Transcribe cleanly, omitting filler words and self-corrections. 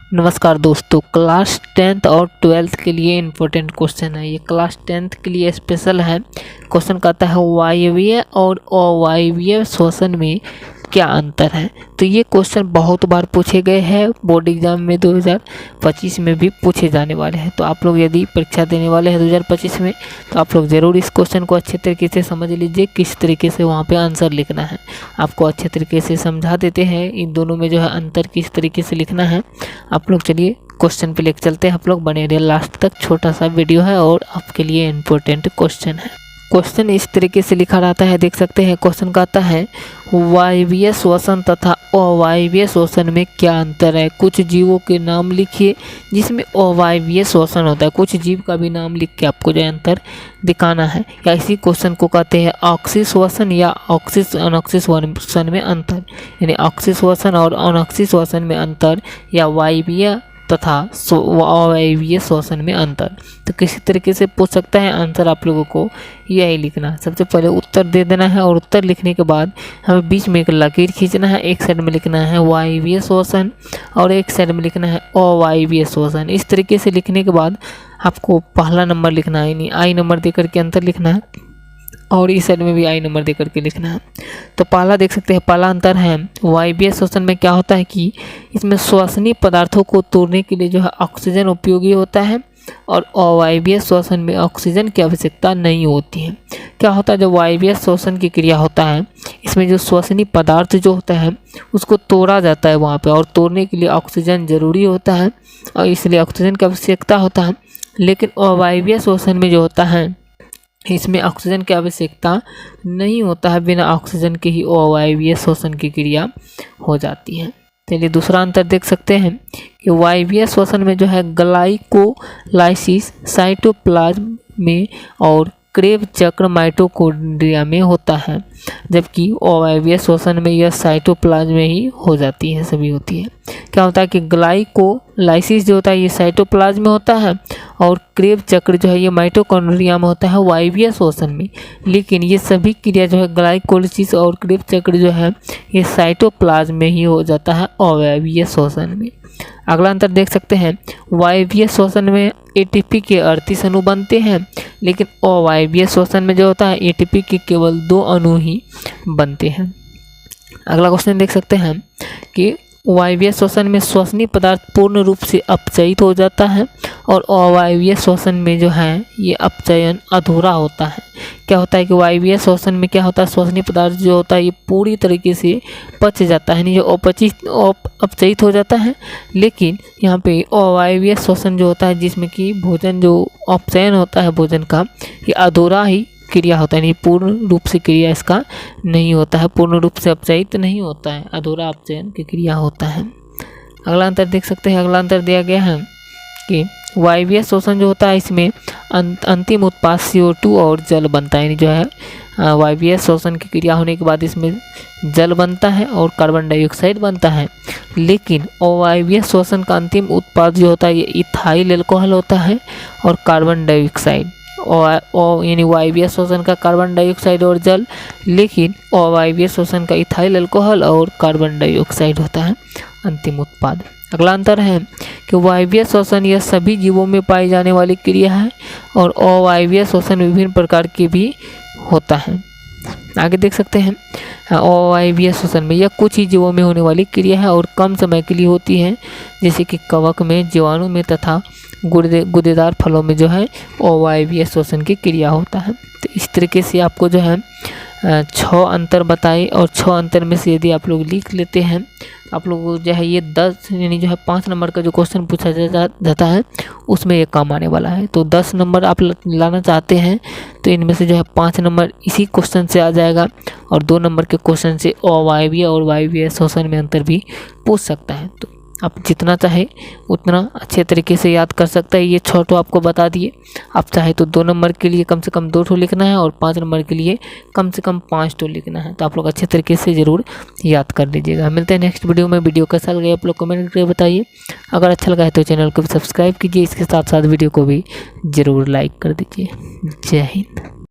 नमस्कार दोस्तों, class 10th और 12th के लिए इम्पोर्टेंट क्वेश्चन है। ये क्लास 10th के लिए स्पेशल है। क्वेश्चन कहता है वायवीय और अवायवीय श्वसन में क्या अंतर है। तो ये क्वेश्चन बहुत बार पूछे गए हैं, बोर्ड एग्जाम में 2025 में भी पूछे जाने वाले हैं। तो आप लोग यदि परीक्षा देने वाले हैं 2025 में, तो आप लोग ज़रूर इस क्वेश्चन को अच्छे तरीके से समझ लीजिए, किस तरीके से वहाँ पे आंसर लिखना है। आपको अच्छे तरीके से समझा देते हैं इन दोनों में जो है अंतर किस तरीके से लिखना है। आप लोग चलिए क्वेश्चन पे लेकर चलते हैं। आप लोग बने रहिए लास्ट तक, छोटा सा वीडियो है और आपके लिए इम्पोर्टेंट क्वेश्चन है। क्वेश्चन इस तरीके से लिखा रहता है, देख सकते हैं। क्वेश्चन कहता है वायवीय श्वसन तथा अवायवीय श्वसन में क्या अंतर है। कुछ जीवों के नाम लिखिए जिसमें अवायवीय श्वसन होता है। कुछ जीव का भी नाम लिख के आपको जो अंतर दिखाना है। या इसी क्वेश्चन को कहते हैं ऑक्सी श्वसन या अनॉक्सी श्वसन में अंतर, यानी ऑक्सी श्वसन और अनॉक्सी श्वसन में अंतर, या वायवीय तथा अवायवीय श्वसन में अंतर। तो किसी तरीके से पूछ सकता है, आंसर आप लोगों को यही लिखना है। सबसे पहले उत्तर दे देना है और उत्तर लिखने के बाद हमें बीच में एक लकीर खींचना है। एक साइड में लिखना है वायवीय श्वसन और एक साइड में लिखना है अवायवीय श्वसन। इस तरीके से लिखने के बाद आपको पहला नंबर लिखना है, यानी आई नंबर दे करके अंतर लिखना है और इस साइड में भी आई नंबर दे करके लिखना है। तो पहला देख सकते हैं, पहला अंतर है वायवीय श्वसन में क्या होता है कि इसमें श्वसनीय पदार्थों को तोड़ने के लिए जो है ऑक्सीजन उपयोगी होता है और अवायवीय श्वसन में ऑक्सीजन की आवश्यकता नहीं होती है। क्या होता है, जब वायवीय श्वसन की क्रिया होता है इसमें जो श्वसनीय पदार्थ जो होता है उसको तोड़ा जाता है वहाँ पे, और तोड़ने के लिए ऑक्सीजन ज़रूरी होता है और इसलिए ऑक्सीजन की आवश्यकता होता है। लेकिन अवायवीय श्वसन में जो होता है इसमें ऑक्सीजन की आवश्यकता नहीं होता है, बिना ऑक्सीजन के ही अवायवीय श्वसन की क्रिया हो जाती है। चलिए दूसरा अंतर देख सकते हैं कि वायवीय श्वसन में जो है ग्लाइकोलाइसिस साइटोप्लाज्म में और क्रेब चक्र माइटोकॉन्ड्रिया में होता है, जबकि अवायवीय श्वसन में यह साइटोप्लाज्म में ही हो जाती है, सभी होती है। क्या होता है कि ग्लाइकोलाइसिस जो होता है ये साइटोप्लाज्म में होता है और क्रेब चक्र जो है ये माइटोकॉन्ड्रिया में होता है वायवीय श्वसन में। लेकिन ये सभी क्रिया जो है ग्लाइकोलाइसिस और क्रेब चक्र जो है ये साइटोप्लाज्म में ही हो जाता है अवायवीय श्वसन में। अगला अंतर देख सकते हैं, वायवीय श्वसन में एटीपी के 38 अणु बनते हैं, लेकिन अवायवीय श्वसन में जो होता है एटीपी के केवल 2 अणु ही बनते हैं। अगला क्वेश्चन देख सकते हैं कि वायवीय श्वसन में श्वसनीय पदार्थ पूर्ण रूप से अपचयित हो जाता है और अवायवीय श्वसन में जो है ये अपचयन अधूरा होता है। क्या होता है कि वायवीय श्वसन में क्या होता है, श्वसनीय पदार्थ जो होता है ये पूरी तरीके से पच जाता है, यानी जो अपचयित हो जाता है। लेकिन यहाँ पे अवायवीय श्वसन जो होता है जिसमें कि भोजन जो अपचयन होता है भोजन का, ये अधूरा ही क्रिया होता है, यानी पूर्ण रूप से क्रिया इसका नहीं होता है, पूर्ण रूप से अपचयित नहीं होता है, अधूरा अपचयन की क्रिया होता है। अगला अंतर देख सकते हैं, अगला अंतर दिया गया है कि वायवीय श्वसन जो होता है इसमें अंतिम उत्पाद CO2 और जल बनता है, यानी जो है वायवीय श्वसन की क्रिया होने के बाद इसमें जल बनता है और कार्बन डाइऑक्साइड बनता है। लेकिन अवायवीय श्वसन का अंतिम उत्पाद जो होता है ये इथाइल अल्कोहल होता है और कार्बन डाइऑक्साइड, और यानी वायवीय श्वसन का कार्बन डाइऑक्साइड और जल, लेकिन अवायवीय श्वसन का इथाइल अल्कोहल और कार्बन डाइऑक्साइड होता है अंतिम उत्पाद। अगला अंतर है कि वायवीय श्वसन यह सभी जीवों में पाई जाने वाली क्रिया है और अवायवीय श्वसन विभिन्न प्रकार के भी होता है। आगे देख सकते हैं, अवायवीय श्वसन में यह कुछ ही जीवों में होने वाली क्रिया है और कम समय के लिए होती है, जैसे कि कवक में, जीवाणु में तथा गुदेदार फलों में जो है अवायवीय श्वसन की क्रिया होता है। तो इस तरीके से आपको जो है 6 अंतर बताए और 6 अंतर में से यदि आप लोग लिख लेते हैं आप लोग जो है ये 10 यानी जो है 5 नंबर का जो क्वेश्चन पूछा जाता है उसमें ये काम आने वाला है। तो 10 नंबर आप लाना चाहते हैं तो इनमें से जो है 5 नंबर इसी क्वेश्चन से आ जाएगा और 2 नंबर के क्वेश्चन से अवायवीय और वायवीय श्वसन में अंतर भी पूछ सकता है। तो आप जितना चाहे उतना अच्छे तरीके से याद कर सकता है। ये 6 तो आपको बता दिए, आप चाहे तो 2 नंबर के लिए कम से कम 2 ठो लिखना है और 5 नंबर के लिए कम से कम 5 ठो लिखना है। तो आप लोग अच्छे तरीके से ज़रूर याद कर लीजिएगा। मिलते हैं नेक्स्ट वीडियो में। वीडियो कैसा लगा आप लोग कमेंट करके बताइए। अगर अच्छा लगा है तो चैनल को भी सब्सक्राइब कीजिए, इसके साथ साथ वीडियो को भी ज़रूर लाइक कर दीजिए। जय हिंद।